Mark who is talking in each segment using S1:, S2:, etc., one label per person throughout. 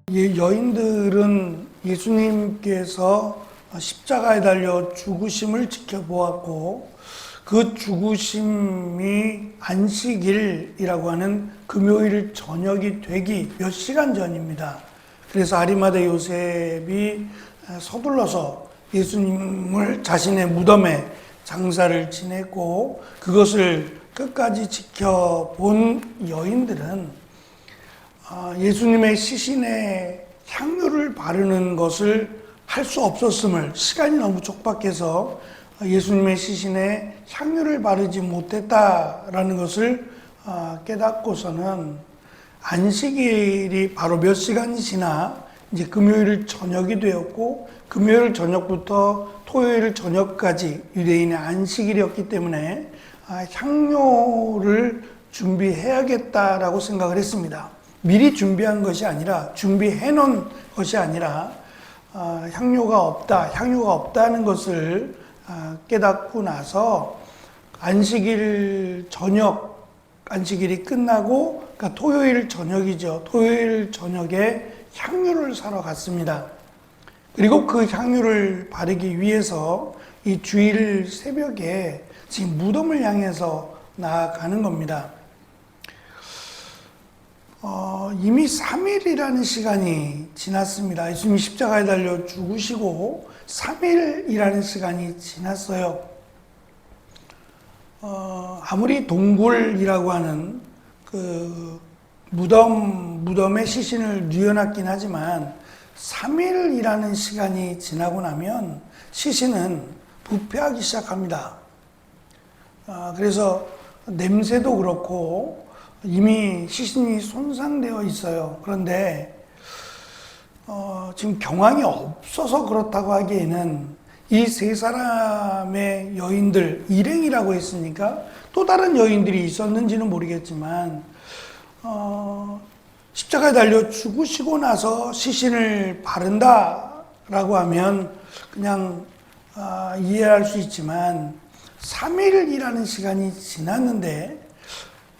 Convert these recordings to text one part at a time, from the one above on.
S1: 여인들은 예수님께서 십자가에 달려 죽으심을 지켜보았고 그 죽으심이 안식일이라고 하는 금요일 저녁이 되기 몇 시간 전입니다. 그래서 아리마대 요셉이 서둘러서 예수님을 자신의 무덤에 장사를 지냈고 그것을 끝까지 지켜본 여인들은 예수님의 시신에 향유를 바르는 것을 할 수 없었음을, 시간이 너무 촉박해서 예수님의 시신에 향유를 바르지 못했다라는 것을 깨닫고서는 안식일이 바로 몇 시간이 지나 이제 금요일 저녁이 되었고 금요일 저녁부터 토요일 저녁까지 유대인의 안식일이었기 때문에 향료를 준비해야겠다라고 생각을 했습니다. 미리 준비한 것이 아니라 준비해 놓은 것이 아니라 향료가 없다는 것을 깨닫고 나서 안식일이 끝나고 그러니까 토요일 저녁이죠. 토요일 저녁에 향유를 사러 갔습니다. 그리고 그 향유를 바르기 위해서 이 주일 새벽에 지금 무덤을 향해서 나아가는 겁니다. 이미 3일이라는 시간이 지났습니다. 예수님이 십자가에 달려 죽으시고 3일이라는 시간이 지났어요. 아무리 동굴이라고 하는 그 무덤에 시신을 뉘어놨긴 하지만 3일이라는 시간이 지나고 나면 시신은 부패하기 시작합니다. 그래서 냄새도 그렇고 이미 시신이 손상되어 있어요. 그런데 지금 경황이 없어서 그렇다고 하기에는 이 세 사람의 여인들, 일행이라고 했으니까 또 다른 여인들이 있었는지는 모르겠지만 십자가에 달려 죽으시고 나서 시신을 바른다라고 하면 그냥 이해할 수 있지만 3일이라는 시간이 지났는데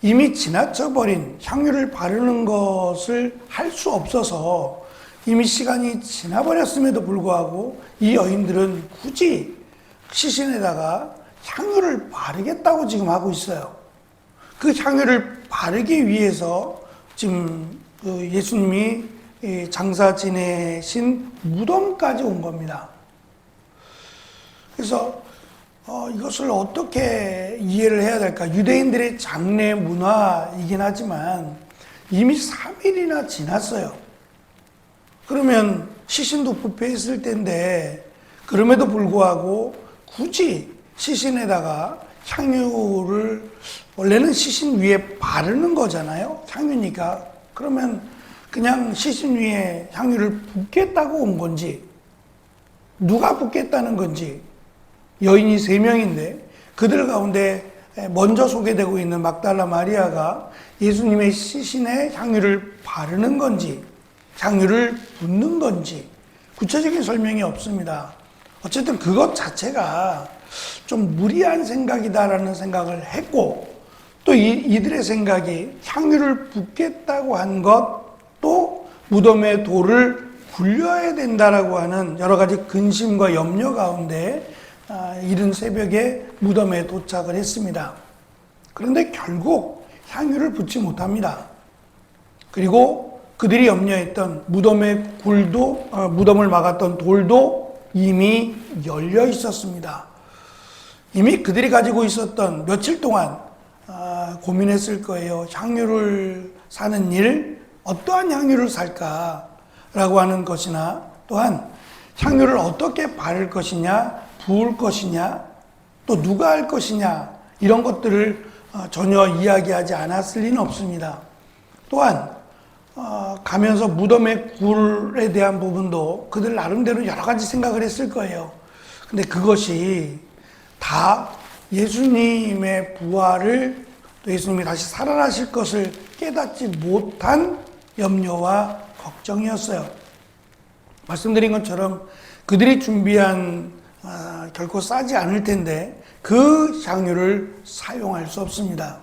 S1: 이미 지나쳐버린 향유를 바르는 것을 할 수 없어서 이미 시간이 지나버렸음에도 불구하고 이 여인들은 굳이 시신에다가 향유를 바르겠다고 지금 하고 있어요. 그 향유를 바르기 위해서 지금 예수님이 장사 지내신 무덤까지 온 겁니다. 그래서 이것을 어떻게 이해를 해야 될까? 유대인들의 장례 문화이긴 하지만 이미 3일이나 지났어요. 그러면 시신도 부패했을 텐데 그럼에도 불구하고 굳이 시신에다가 향유를 원래는 시신 위에 바르는 거잖아요. 향유니까. 그러면 그냥 시신 위에 향유를 붓겠다고 온 건지 누가 붓겠다는 건지 여인이 3명인데 그들 가운데 먼저 소개되고 있는 막달라 마리아가 예수님의 시신에 향유를 바르는 건지 향유를 붓는 건지 구체적인 설명이 없습니다. 어쨌든 그것 자체가 좀 무리한 생각이다라는 생각을 했고 또 이들의 생각이 향유를 붓겠다고 한 것도 무덤의 돌을 굴려야 된다라고 하는 여러 가지 근심과 염려 가운데 이른 새벽에 무덤에 도착을 했습니다. 그런데 결국 향유를 붓지 못합니다. 그리고 그들이 염려했던 무덤을 막았던 돌도 이미 열려 있었습니다. 이미 그들이 가지고 있었던 며칠 동안 고민했을 거예요. 향유를 사는 일, 어떠한 향유를 살까라고 하는 것이나 또한 향유를 어떻게 바를 것이냐, 부을 것이냐, 또 누가 할 것이냐 이런 것들을 전혀 이야기하지 않았을 리는 없습니다. 또한 가면서 무덤의 굴에 대한 부분도 그들 나름대로 여러 가지 생각을 했을 거예요. 근데 그것이 다 예수님의 부활을 또 예수님이 다시 살아나실 것을 깨닫지 못한 염려와 걱정이었어요. 말씀드린 것처럼 그들이 준비한 결코 싸지 않을 텐데 그 향유를 사용할 수 없습니다.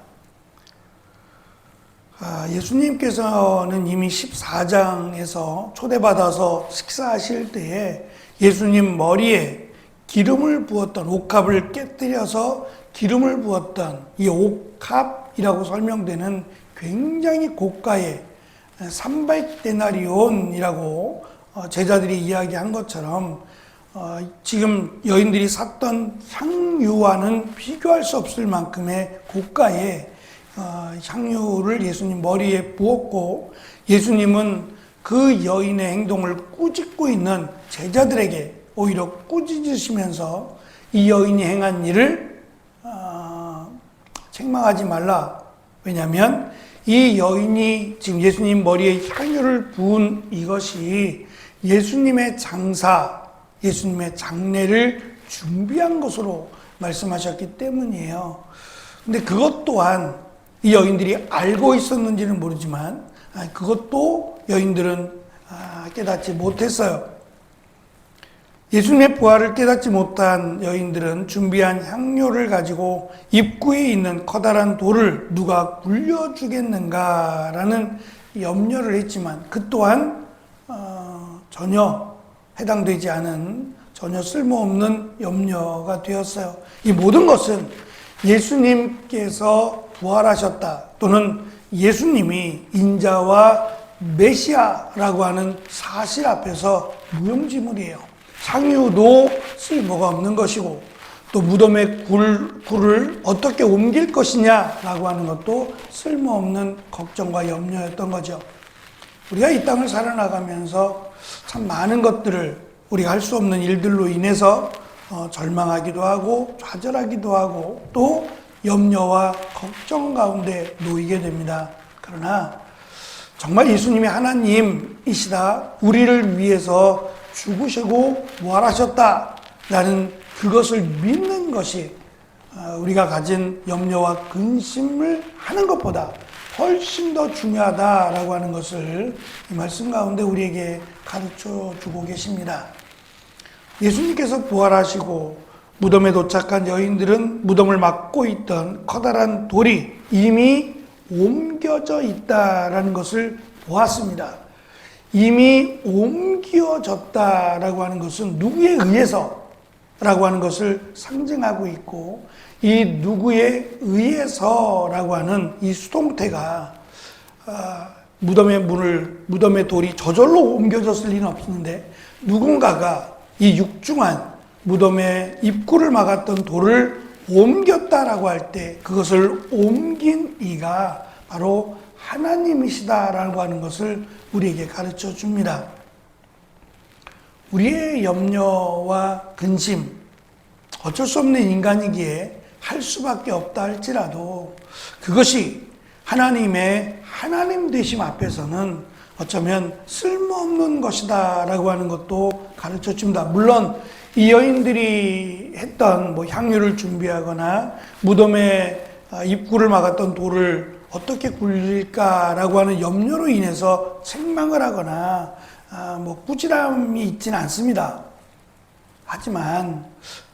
S1: 예수님께서는 이미 14장에서 초대받아서 식사하실 때에 예수님 머리에 기름을 부었던, 옥합을 깨뜨려서 기름을 부었던 이 옥합이라고 설명되는 굉장히 고가의 300데나리온이라고 제자들이 이야기한 것처럼 지금 여인들이 샀던 향유와는 비교할 수 없을 만큼의 고가의 향유를 예수님 머리에 부었고, 예수님은 그 여인의 행동을 꾸짖고 있는 제자들에게 오히려 꾸짖으시면서 이 여인이 행한 일을 책망하지 말라. 왜냐하면 이 여인이 지금 예수님 머리에 향유를 부은 이것이 예수님의 장사, 예수님의 장례를 준비한 것으로 말씀하셨기 때문이에요. 근데 그것 또한 이 여인들이 알고 있었는지는 모르지만 그것도 여인들은 깨닫지 못했어요. 예수님의 부활을 깨닫지 못한 여인들은 준비한 향료를 가지고 입구에 있는 커다란 돌을 누가 굴려주겠는가라는 염려를 했지만 그 또한 전혀 해당되지 않은, 전혀 쓸모없는 염려가 되었어요. 이 모든 것은 예수님께서 부활하셨다, 또는 예수님이 인자와 메시아라고 하는 사실 앞에서 무용지물이에요. 향유도 쓸모가 없는 것이고, 또 무덤의 굴을 어떻게 옮길 것이냐라고 하는 것도 쓸모없는 걱정과 염려였던 거죠. 우리가 이 땅을 살아나가면서 참 많은 것들을 우리가 할 수 없는 일들로 인해서 절망하기도 하고 좌절하기도 하고 또 염려와 걱정 가운데 놓이게 됩니다. 그러나 정말 예수님이 하나님이시다, 우리를 위해서 죽으시고 부활하셨다라는 그것을 믿는 것이 우리가 가진 염려와 근심을 하는 것보다 훨씬 더 중요하다라고 하는 것을 이 말씀 가운데 우리에게 가르쳐 주고 계십니다. 예수님께서 부활하시고 무덤에 도착한 여인들은 무덤을 막고 있던 커다란 돌이 이미 옮겨져 있다라는 것을 보았습니다. 이미 옮겨졌다라고 하는 것은 누구에 의해서라고 하는 것을 상징하고 있고, 이 누구에 의해서라고 하는 이 수동태가 무덤의 돌이 저절로 옮겨졌을 리는 없는데 누군가가 이 육중한 무덤의 입구를 막았던 돌을 옮겼다라고 할 때 그것을 옮긴 이가 바로 하나님이시다라고 하는 것을 우리에게 가르쳐 줍니다. 우리의 염려와 근심, 어쩔 수 없는 인간이기에 할 수밖에 없다 할지라도 그것이 하나님의 하나님 되심 앞에서는 어쩌면 쓸모없는 것이다 라고 하는 것도 가르쳐 줍니다. 물론 이 여인들이 했던 향유를 준비하거나 무덤의 입구를 막았던 돌을 어떻게 굴릴까라고 하는 염려로 인해서 책망을 하거나 꾸지람이 있지는 않습니다. 하지만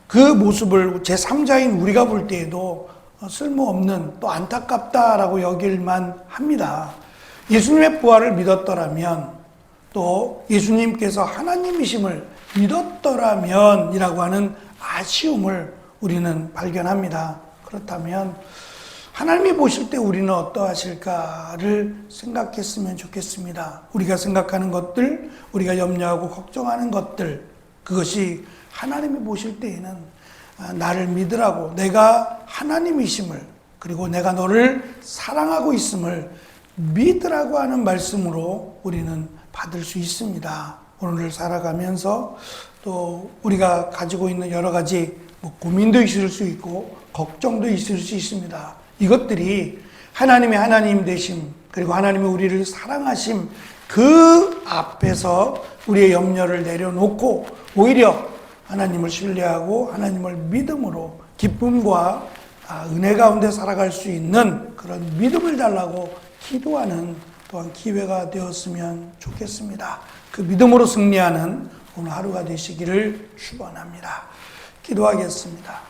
S1: 그 모습을 제3자인 우리가 볼 때에도 쓸모없는, 또 안타깝다라고 여길만 합니다. 예수님의 부활을 믿었더라면, 또 예수님께서 하나님이심을 믿었더라면 이라고 하는 아쉬움을 우리는 발견합니다. 그렇다면 하나님이 보실 때 우리는 어떠하실까를 생각했으면 좋겠습니다. 우리가 생각하는 것들, 우리가 염려하고 걱정하는 것들, 그것이 하나님이 보실 때에는 나를 믿으라고, 내가 하나님이심을, 그리고 내가 너를 사랑하고 있음을 믿으라고 하는 말씀으로 우리는 받을 수 있습니다. 오늘을 살아가면서 또 우리가 가지고 있는 여러 가지 고민도 있을 수 있고 걱정도 있을 수 있습니다. 이것들이 하나님의 하나님 되심, 그리고 하나님이 우리를 사랑하심, 그 앞에서 우리의 염려를 내려놓고 오히려 하나님을 신뢰하고 하나님을 믿음으로 기쁨과 은혜 가운데 살아갈 수 있는 그런 믿음을 달라고 기도하는 또한 기회가 되었으면 좋겠습니다. 그 믿음으로 승리하는 오늘 하루가 되시기를 축원합니다. 기도하겠습니다.